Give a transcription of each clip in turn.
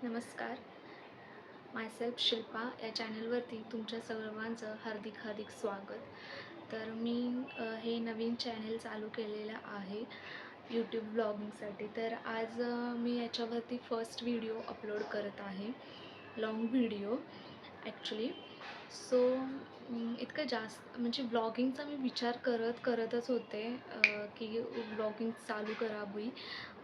नमस्कार. मायसेल्फ शिल्पा या चॅनलवरती तुमच्या सर्वांचं हार्दिक स्वागत. तर मी हे नवीन चॅनल चालू केलेलं आहे यूट्यूब ब्लॉगिंगसाठी. तर आज मी याच्यावरती फर्स्ट व्हिडिओ अपलोड करत आहे, लाँग व्हिडिओ ॲक्च्युली. सो इतकं जास्त म्हणजे ब्लॉगिंगचा मी विचार करतच होते की ब्लॉगिंग चालू करावी.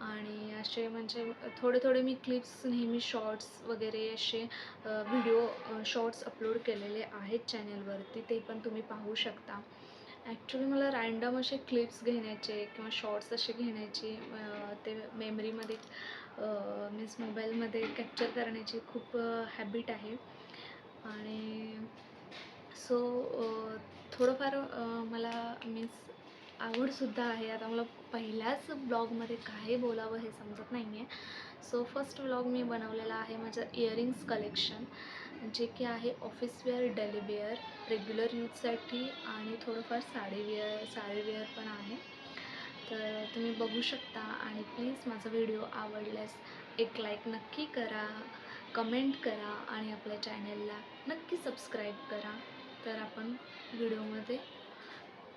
आणि असे म्हणजे थोडे मी क्लिप्स नेहमी शॉर्ट्स वगैरे असे व्हिडिओ शॉर्ट्स अपलोड केलेले आहेत चॅनलवरती, ते पण तुम्ही पाहू शकता. ॲक्च्युली मला रँडम असे क्लिप्स घेण्याचे किंवा शॉर्ट्स असे घेण्याचे ते मेमरीमध्ये मीन्स मोबाईलमध्ये कॅप्चर करण्याची खूप हॅबिट आहे. आणि सो थोडंफार मला मीन्स आवडसुद्धा आहे. आता मला पहिल्याच ब्लॉगमध्ये काय बोलावं हे समजत नाही आहे. सो फर्स्ट व्लॉग मी बनवलेला आहे माझं इयरिंग्स कलेक्शन, जे की आहे office wear, daily wear, regular यूजसाठी आणि थोडंफार साडी वेअर पण आहे. तर तुम्ही बघू शकता. आणि प्लीज माझा व्हिडिओ आवडल्यास एक लाईक नक्की करा, कमेंट करा आणि आपल्या चॅनलला नक्की सबस्क्राईब करा. तर आपण व्हिडिओमध्ये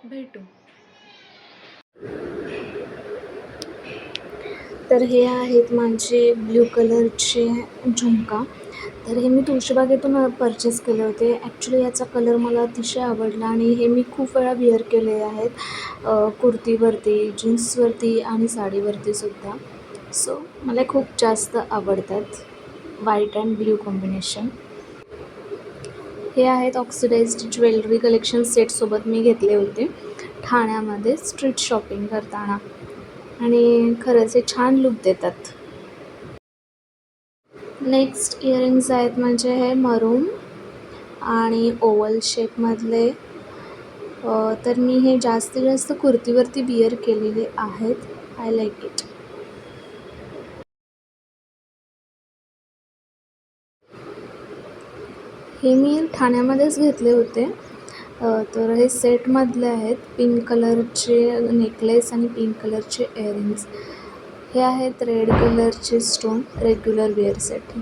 भेटू. तर हे आहेत माझे ब्ल्यू कलरचे झुमका. तर हे मी तुळशीबागेतून परचेस केले होते. ॲक्च्युली याचा कलर मला अतिशय आवडला आणि हे मी खूप वेळा वेअर केले आहेत कुर्तीवरती, जीन्सवरती आणि साडीवरतीसुद्धा. सो मला खूप जास्त आवडतात. White and blue combination. हे आहेत ऑक्सिडाइज्ड ज्वेलरी कलेक्शन सेटसोबत मी घेतले होते ठाण्यामध्ये स्ट्रीट शॉपिंग करताना, आणि खरंच हे छान लुक देतात. नेक्स्ट इयरिंग्स आहेत म्हणजे हे मरून आणि ओवल शेपमधले. तर मी हे जास्तीत जास्त कुर्तीवरती विअर केलेले आहेत. I like it. हे मी ठाण्यामध्येच घेतले होते. तर हे सेटमधले आहेत. पिंक कलरचे नेकलेस आणि पिंक कलरचे इयरिंग्स. हे आहेत रेड कलरचे स्टोन रेग्युलर वेअरसाठी.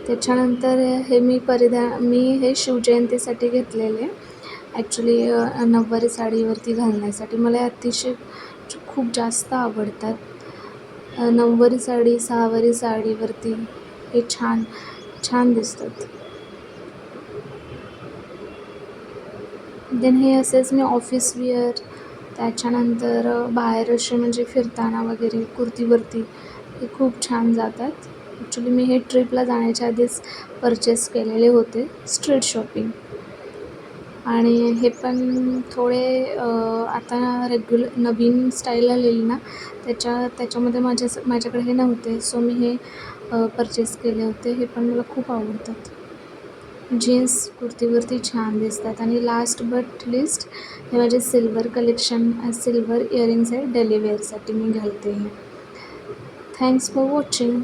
त्याच्यानंतर हे मी हे शिवजयंतीसाठी घेतलेले. ॲक्च्युली नऊवारी साडीवरती घालण्यासाठी मला अतिशय खूप जास्त आवडतात. नऊवारी साडी, सहावारी साडीवरती हे छान दिसतात. देन हे असेच मी ऑफिस वेअर, त्याच्यानंतर बाहेर असे म्हणजे फिरताना वगैरे कुर्तीवरती हे खूप छान जातात. ॲक्च्युली मी हे ट्रिपला जाण्याच्या आधीच परचेस केलेले होते स्ट्रीट शॉपिंग. आणि हे पण थोडे आता रेग्युलर नवीन स्टाईल आलेली ना, त्याच्यामध्ये माझ्याकडे हे नव्हते. सो मी हे परचेस केले होते. हे पण मला खूप आवडतात. जीन्स कुर्तीवरती छान दिसतात. आणि लास्ट बट लिस्ट हे माझे सिल्वर कलेक्शन, सिल्वर इयरिंग्स आहे. डेली वेअरसाठी मी घालते हे. Thanks for watching.